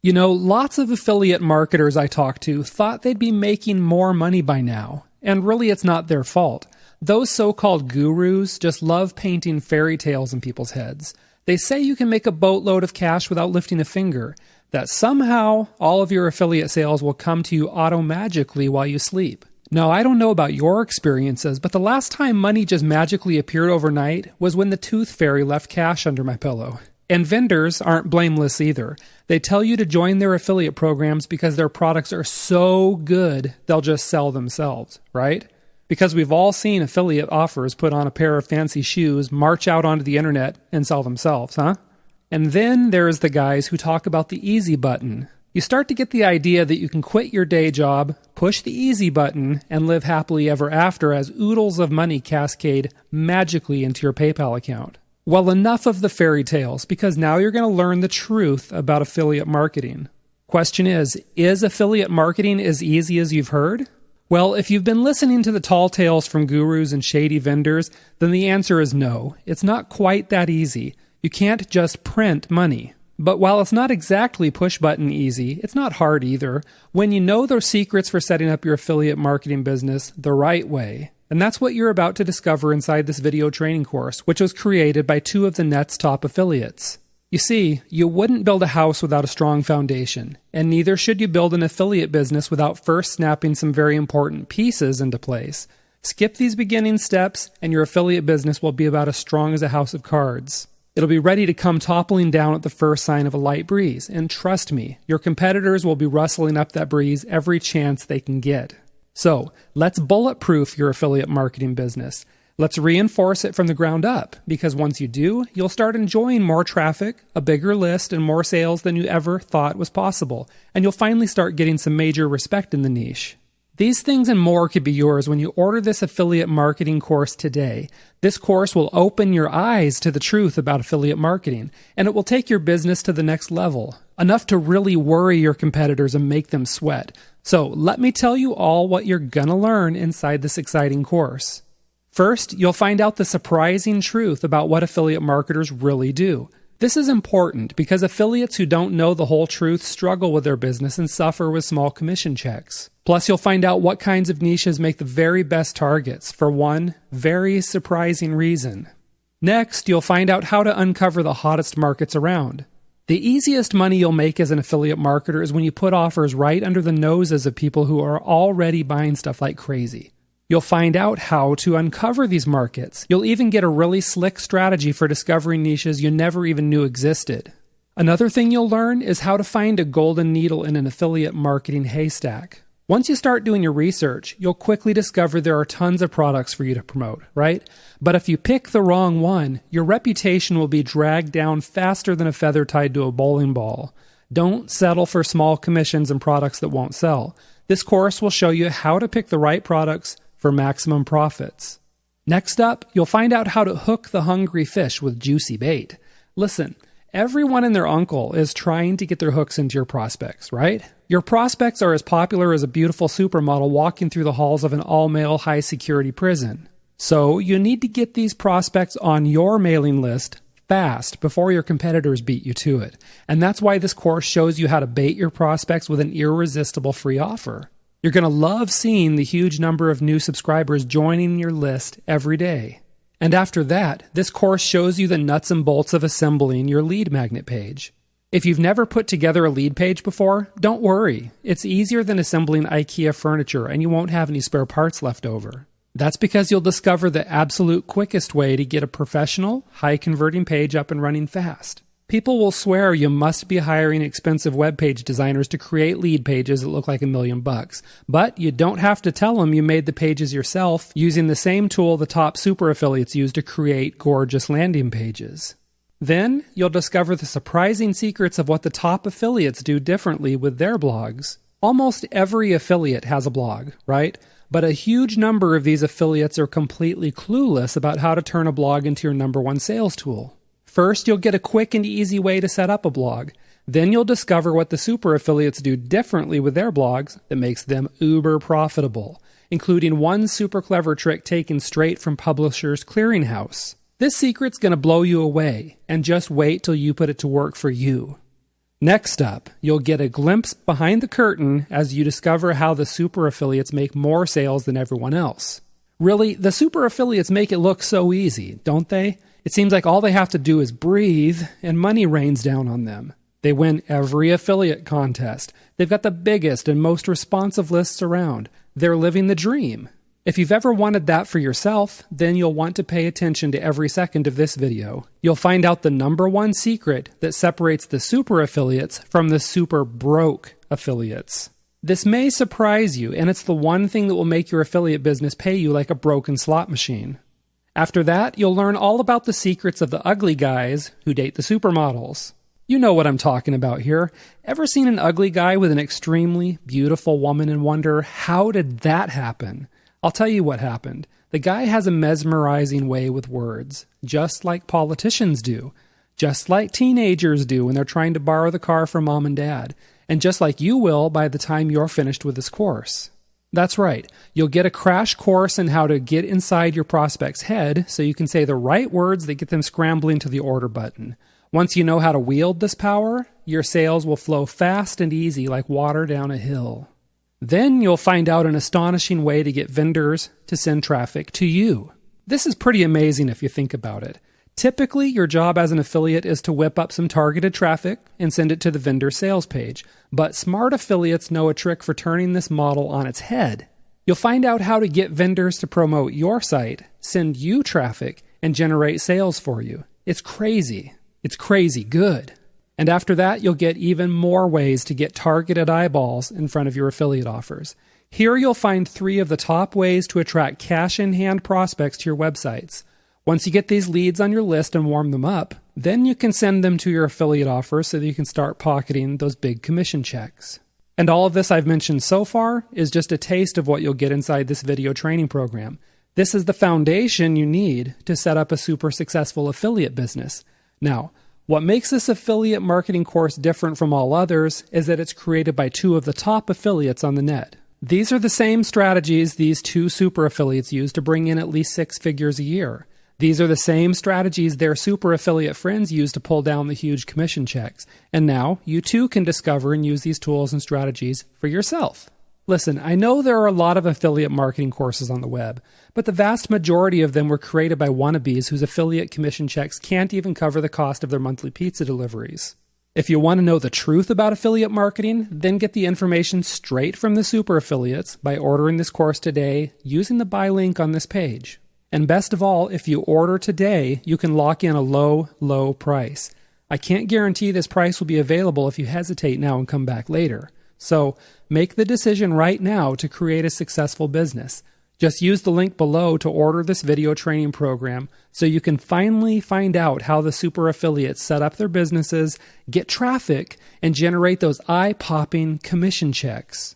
You know, lots of affiliate marketers I talked to thought they'd be making more money by now, and really it's not their fault. Those so-called gurus just love painting fairy tales in people's heads. They say you can make a boatload of cash without lifting a finger, that somehow all of your affiliate sales will come to you auto-magically while you sleep. Now, I don't know about your experiences, but the last time money just magically appeared overnight was when the tooth fairy left cash under my pillow. And vendors aren't blameless either. They tell you to join their affiliate programs because their products are so good they'll just sell themselves, right? Because we've all seen affiliate offers put on a pair of fancy shoes, march out onto the internet, and sell themselves, huh? And then there's the guys who talk about the easy button. You start to get the idea that you can quit your day job, push the easy button, and live happily ever after as oodles of money cascade magically into your PayPal account. Well, enough of the fairy tales, because now you're going to learn the truth about affiliate marketing. Question is affiliate marketing as easy as you've heard? Well, if you've been listening to the tall tales from gurus and shady vendors, then the answer is no. It's not quite that easy. You can't just print money. But while it's not exactly push-button easy, it's not hard either when you know those secrets for setting up your affiliate marketing business the right way. And that's what you're about to discover inside this video training course, which was created by two of the net's top affiliates. You see, you wouldn't build a house without a strong foundation, and neither should you build an affiliate business without first snapping some very important pieces into place. Skip these beginning steps, and your affiliate business will be about as strong as a house of cards. It'll be ready to come toppling down at the first sign of a light breeze, and trust me, your competitors will be rustling up that breeze every chance they can get. So, let's bulletproof your affiliate marketing business. Let's reinforce it from the ground up, because once you do, you'll start enjoying more traffic, a bigger list, and more sales than you ever thought was possible, and you'll finally start getting some major respect in the niche. These things and more could be yours when you order this affiliate marketing course today. This course will open your eyes to the truth about affiliate marketing, and it will take your business to the next level, enough to really worry your competitors and make them sweat. So let me tell you all what you're gonna learn inside this exciting course. First, you'll find out the surprising truth about what affiliate marketers really do. This is important because affiliates who don't know the whole truth struggle with their business and suffer with small commission checks. Plus, you'll find out what kinds of niches make the very best targets for one very surprising reason. Next, you'll find out how to uncover the hottest markets around. The easiest money you'll make as an affiliate marketer is when you put offers right under the noses of people who are already buying stuff like crazy. You'll find out how to uncover these markets. You'll even get a really slick strategy for discovering niches you never even knew existed. Another thing you'll learn is how to find a golden needle in an affiliate marketing haystack. Once you start doing your research, you'll quickly discover there are tons of products for you to promote, right? But if you pick the wrong one, your reputation will be dragged down faster than a feather tied to a bowling ball. Don't settle for small commissions and products that won't sell. This course will show you how to pick the right products for maximum profits. Next up, you'll find out how to hook the hungry fish with juicy bait. Listen, everyone and their uncle is trying to get their hooks into your prospects, right? Your prospects are as popular as a beautiful supermodel walking through the halls of an all-male high-security prison. So you need to get these prospects on your mailing list fast before your competitors beat you to it. And that's why this course shows you how to bait your prospects with an irresistible free offer. You're going to love seeing the huge number of new subscribers joining your list every day. And after that, this course shows you the nuts and bolts of assembling your lead magnet page. If you've never put together a lead page before, don't worry. It's easier than assembling IKEA furniture and you won't have any spare parts left over. That's because you'll discover the absolute quickest way to get a professional, high-converting page up and running fast. People will swear you must be hiring expensive web page designers to create lead pages that look like $1 million. But you don't have to tell them you made the pages yourself using the same tool the top super affiliates use to create gorgeous landing pages. Then you'll discover the surprising secrets of what the top affiliates do differently with their blogs. Almost every affiliate has a blog, right? But a huge number of these affiliates are completely clueless about how to turn a blog into your number one sales tool. First, you'll get a quick and easy way to set up a blog. Then you'll discover what the super affiliates do differently with their blogs that makes them uber profitable, including one super clever trick taken straight from Publishers Clearinghouse. This secret's going to blow you away, and just wait till you put it to work for you. Next up, you'll get a glimpse behind the curtain as you discover how the super affiliates make more sales than everyone else. Really, the super affiliates make it look so easy, don't they? It seems like all they have to do is breathe and money rains down on them. They win every affiliate contest. They've got the biggest and most responsive lists around. They're living the dream. If you've ever wanted that for yourself, then you'll want to pay attention to every second of this video. You'll find out the #1 secret that separates the super affiliates from the super broke affiliates. This may surprise you, and it's the one thing that will make your affiliate business pay you like a broken slot machine. After that, you'll learn all about the secrets of the ugly guys who date the supermodels. You know what I'm talking about here. Ever seen an ugly guy with an extremely beautiful woman and wonder, how did that happen? I'll tell you what happened. The guy has a mesmerizing way with words, just like politicians do, just like teenagers do when they're trying to borrow the car from mom and dad, and just like you will by the time you're finished with this course. That's right. You'll get a crash course in how to get inside your prospect's head so you can say the right words that get them scrambling to the order button. Once you know how to wield this power, your sales will flow fast and easy like water down a hill. Then you'll find out an astonishing way to get vendors to send traffic to you. This is pretty amazing if you think about it. Typically, your job as an affiliate is to whip up some targeted traffic and send it to the vendor sales page. But smart affiliates know a trick for turning this model on its head. You'll find out how to get vendors to promote your site, send you traffic, and generate sales for you. It's crazy. It's crazy good. And after that, you'll get even more ways to get targeted eyeballs in front of your affiliate offers. Here you'll find 3 of the top ways to attract cash-in-hand prospects to your websites. Once you get these leads on your list and warm them up, then you can send them to your affiliate offers so that you can start pocketing those big commission checks. And all of this I've mentioned so far is just a taste of what you'll get inside this video training program. This is the foundation you need to set up a super successful affiliate business. Now, what makes this affiliate marketing course different from all others is that it's created by 2 of the top affiliates on the net. These are the same strategies these 2 super affiliates use to bring in at least 6 figures a year. These are the same strategies their super affiliate friends use to pull down the huge commission checks. And now, you too can discover and use these tools and strategies for yourself. Listen, I know there are a lot of affiliate marketing courses on the web, but the vast majority of them were created by wannabes whose affiliate commission checks can't even cover the cost of their monthly pizza deliveries. If you want to know the truth about affiliate marketing, then get the information straight from the super affiliates by ordering this course today using the buy link on this page. And best of all, if you order today, you can lock in a low price. I can't guarantee this price will be available if you hesitate now and come back later. So make the decision right now to create a successful business. Just use the link below to order this video training program so you can finally find out how the super affiliates set up their businesses, get traffic, and generate those eye-popping commission checks.